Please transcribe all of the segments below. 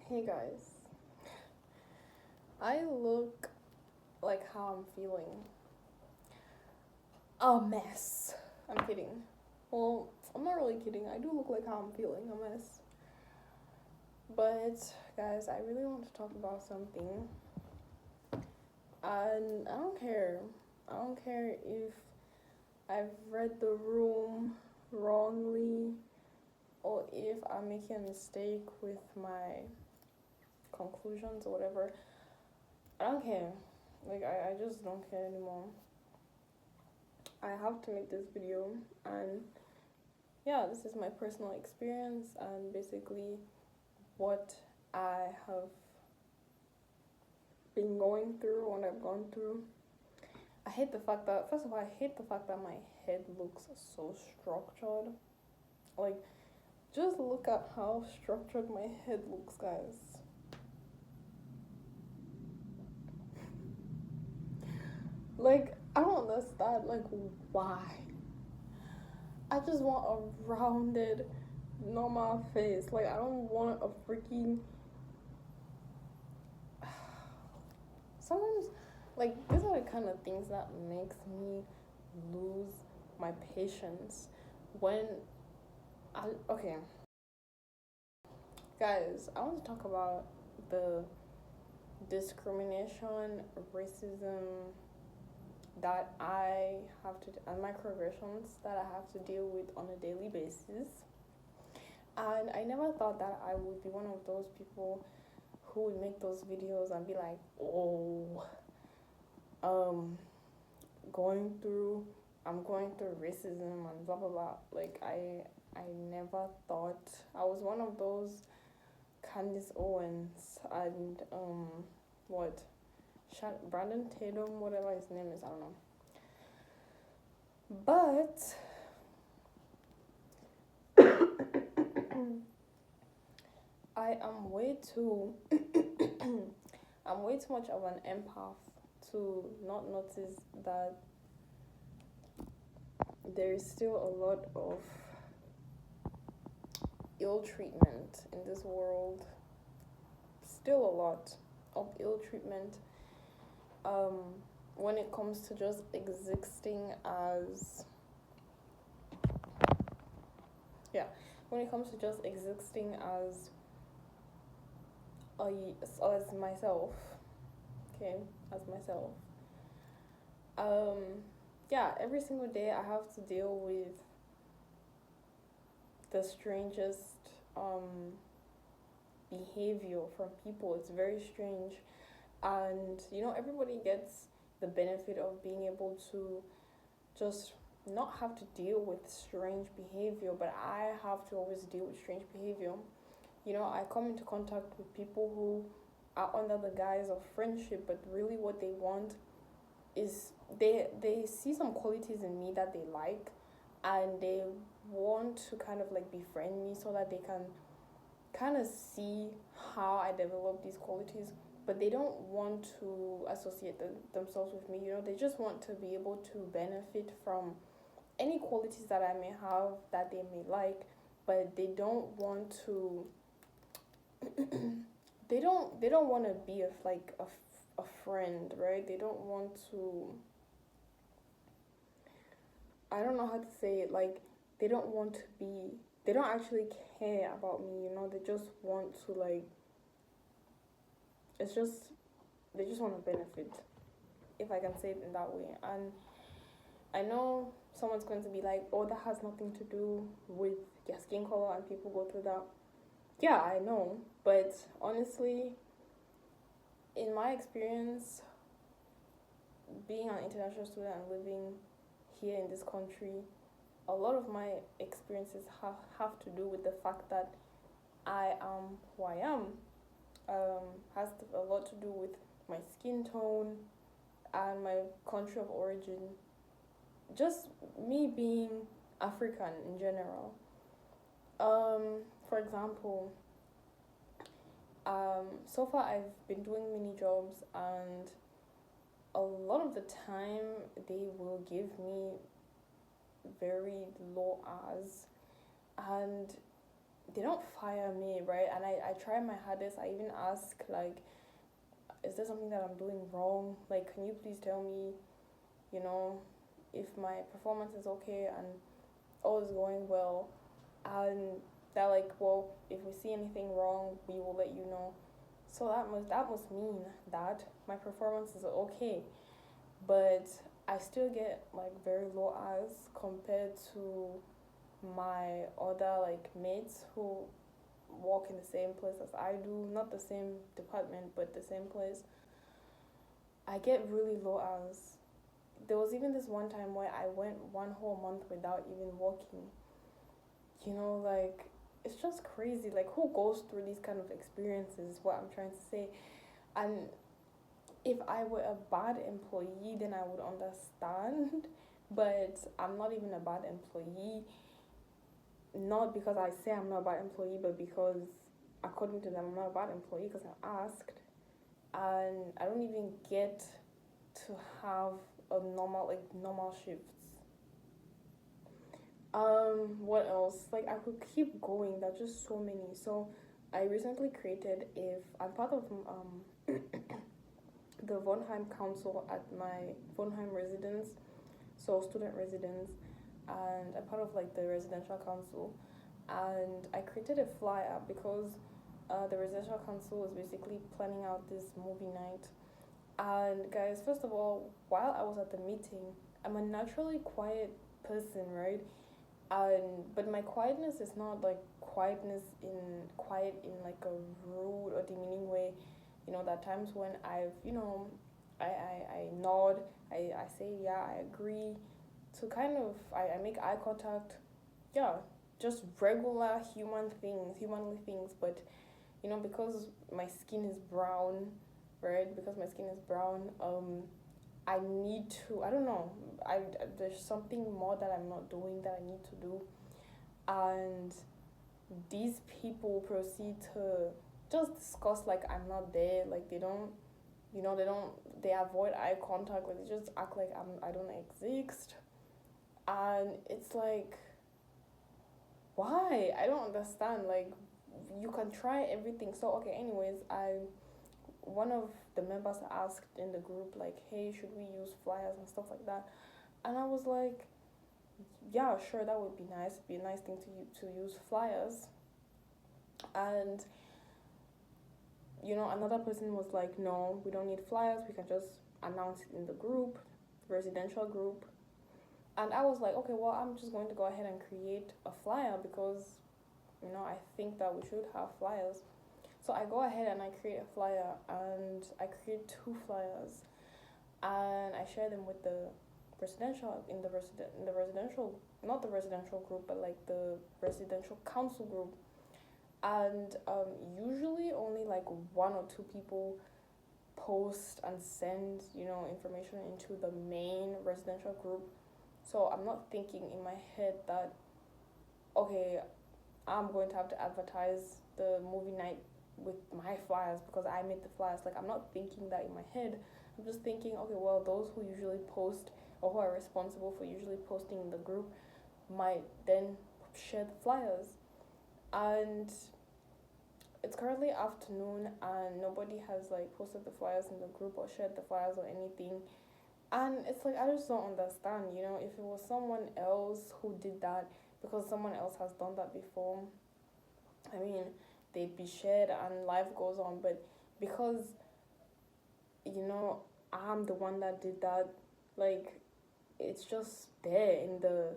Hey guys, I look like how I'm feeling. A mess. I'm kidding. Well, I'm not really kidding. I do look like how I'm feeling, a mess. But guys, I really want to talk about something. And I don't care. I don't care if I've read the room wrongly or if I'm making a mistake with my conclusions or whatever. I don't care. I just don't care anymore. I have to make this video, and yeah, this is my personal experience and basically what I have been going through, what I've gone through. I hate the fact that, first of all, I hate the fact that my head looks so structured. Like, just look at how structured my head looks, guys. Like, I don't understand, like, why? I just want a rounded, normal face. Like, I don't want a freaking. Sometimes, like, these are the kind of things that makes me lose my patience when okay, guys, I want to talk about the discrimination, racism that I have to, and microaggressions that I have to deal with on a daily basis. And I never thought that I would be one of those people who would make those videos and be like, oh, um, going through I'm going through racism and blah blah blah. Like I never thought I was one of those Candice Owens and what Brandon Tatum, whatever his name is, I don't know. But I am way too I'm way too much of an empath to not notice that there is still a lot of ill treatment in this world. Still a lot of ill treatment when it comes to just existing as when it comes to just existing as as myself, okay, as myself. Every single day I have to deal with the strangest behavior from people. It's very strange, and everybody gets the benefit of being able to just not have to deal with strange behavior, but I have to always deal with strange behavior. I come into contact with people who are under the guise of friendship, but really what they want is they see some qualities in me that they like, and they want to kind of like befriend me so that they can kind of see how I develop these qualities, but they don't want to associate themselves with me. They just want to be able to benefit from any qualities that I may have that they may like, but they don't want to they don't want to be a friend, right? They don't want to, I don't know how to say it, like they don't want to be, they don't actually care about me, they just want to it's just, they just want to benefit, if I can say it in that way. And I know someone's going to be like, oh, that has nothing to do with your skin color, and people go through that. Yeah, I know, but honestly, in my experience, being an international student and living here in this country, a lot of my experiences have to do with the fact that I am who I am. Has a lot to do with my skin tone and my country of origin. Just me being African in general. For example, so far I've been doing mini jobs, and a lot of the time they will give me very low hours, and they don't fire me, right? And I try my hardest. I even ask, like, is there something that I'm doing wrong? Like, can you please tell me, you know, if my performance is okay and all is going well? And they're like, well, if we see anything wrong, we will let you know. So that must mean that my performance is okay, but I still get like very low eyes compared to my other like mates who work in the same place as I do, not the same department but the same place. I get really low hours. There was even this one time where I went one whole month without even working. Like it's just crazy. Like who goes through these kind of experiences? Is what I'm trying to say. And if I were a bad employee, then I would understand. But I'm not even a bad employee. Not because I say I'm not a bad employee, but because according to them, I'm not a bad employee because I asked, and I don't even get to have a normal shifts. What else? Like I could keep going. There's just so many. So I recently created if I'm part of the Vonheim Council at my Vonheim residence, so student residence, and I'm part of like the residential council, and I created a flyer because the residential council is basically planning out this movie night. And guys, first of all, while I was at the meeting, I'm a naturally quiet person, right? And but my quietness is not like quiet in like a rude or demeaning way. There are times when I nod, I say yeah, I agree, to kind of I make eye contact. Yeah, just regular humanly things. But because my skin is brown, right? Because my skin is brown, I need to. I don't know. I There's something more that I'm not doing that I need to do, and these people proceed to just discuss like I'm not there. Like they don't. They don't. They avoid eye contact. Like they just act like I don't exist, and it's like, why? I don't understand. Like you can try everything. So okay. Anyways, I one of the members asked in the group like, hey, should we use flyers and stuff like that? And I was like, yeah, sure, that would be nice. It'd be a nice thing to use flyers. And another person was like, no, we don't need flyers. We can just announce it in the group, residential group. And I was like, okay, well, I'm just going to go ahead and create a flyer because I think that we should have flyers. So I go ahead and I create a flyer, and I create two flyers, and I share them with the residential in the residential, not the residential group, but like the residential council group. And usually only like one or two people post and send information into the main residential group. So I'm not thinking in my head that, okay, I'm going to have to advertise the movie night with my flyers because I made the flyers. Like I'm not thinking that in my head. I'm just thinking, okay, well, those who usually post or who are responsible for usually posting in the group might then share the flyers. And it's currently afternoon and nobody has like posted the flyers in the group or shared the flyers or anything. And it's like I just don't understand, if it was someone else who did that because someone else has done that before, I mean, they'd be shared and life goes on. But because, you know, I'm the one that did that, like, it's just there in the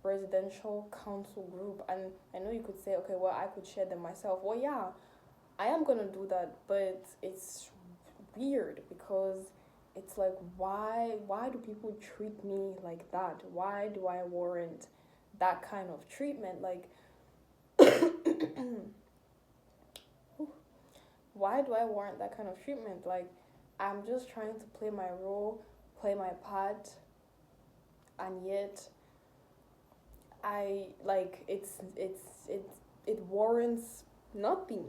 residential council group. And I know you could say, okay, well, I could share them myself. Well, yeah, I am gonna do that, but it's weird because it's like, why do people treat me like that? Why do I warrant that kind of treatment? Like, why do I warrant that kind of treatment? Like, I'm just trying to play my role, play my part, and yet I like it warrants nothing.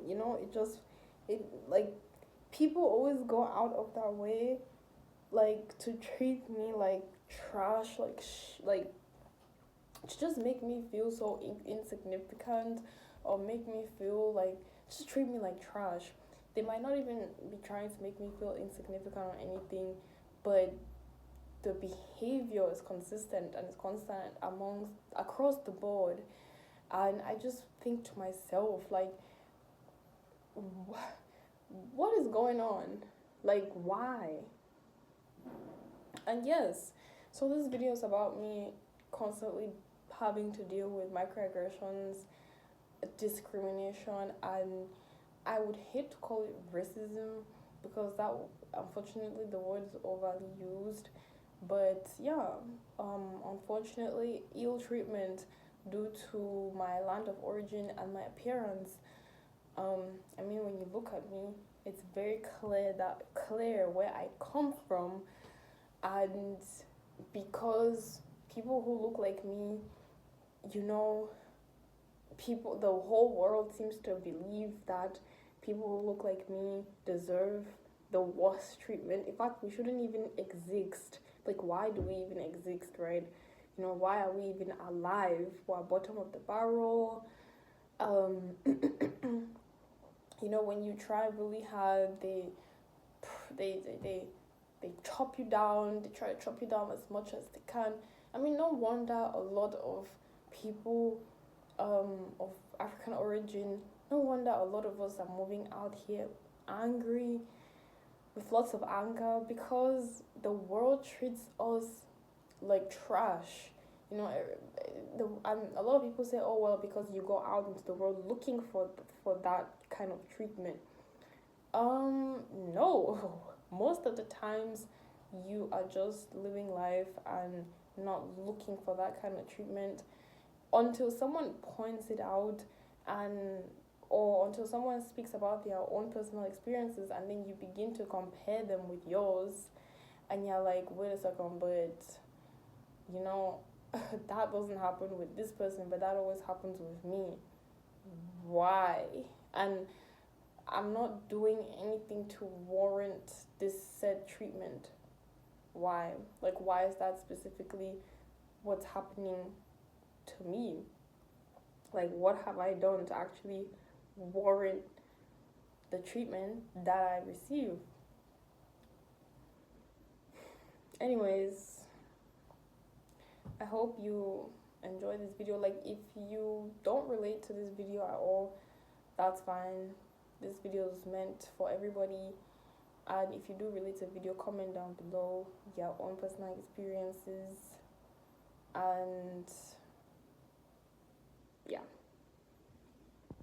It like people always go out of their way like to treat me like trash, like to just make me feel so insignificant, or make me feel like, just treat me like trash. They might not even be trying to make me feel insignificant or anything, but the behavior is consistent and is constant amongst across the board. And I just think to myself, like, what is going on? Like, why? And yes, so this video is about me constantly having to deal with microaggressions, discrimination, and I would hate to call it racism because that, unfortunately, the word is overly used. But yeah, unfortunately, ill treatment due to my land of origin and my appearance. I mean, when you look at me, it's very clear where I come from, and because people who look like me, you know, the whole world seems to believe that people who look like me deserve the worst treatment. In fact, we shouldn't even exist. Like, why do we even exist, right? You know, why are we even alive? We're bottom of the barrel. You know, when you try really hard, they they chop you down. They try to chop you down as much as they can. I mean, no wonder a lot of people of African origin, no wonder a lot of us are moving out here angry, with lots of anger, because the world treats us like trash. You know, a lot of people say, oh, well, because you go out into the world looking for that kind of treatment. No. Most of the times you are just living life and not looking for that kind of treatment until someone points it out, and or until someone speaks about their own personal experiences, and then you begin to compare them with yours, and you're like, wait a second, but you know, that doesn't happen with this person, but that always happens with me. Why? And I'm not doing anything to warrant this said treatment. Why? Like, why is that specifically what's happening to me? Like, what have I done to actually warrant the treatment that I receive? Anyways, I hope you enjoy this video. Like, if you don't relate to this video at all, that's fine. This video is meant for everybody. And if you do relate to the video, comment down below your own personal experiences. And yeah.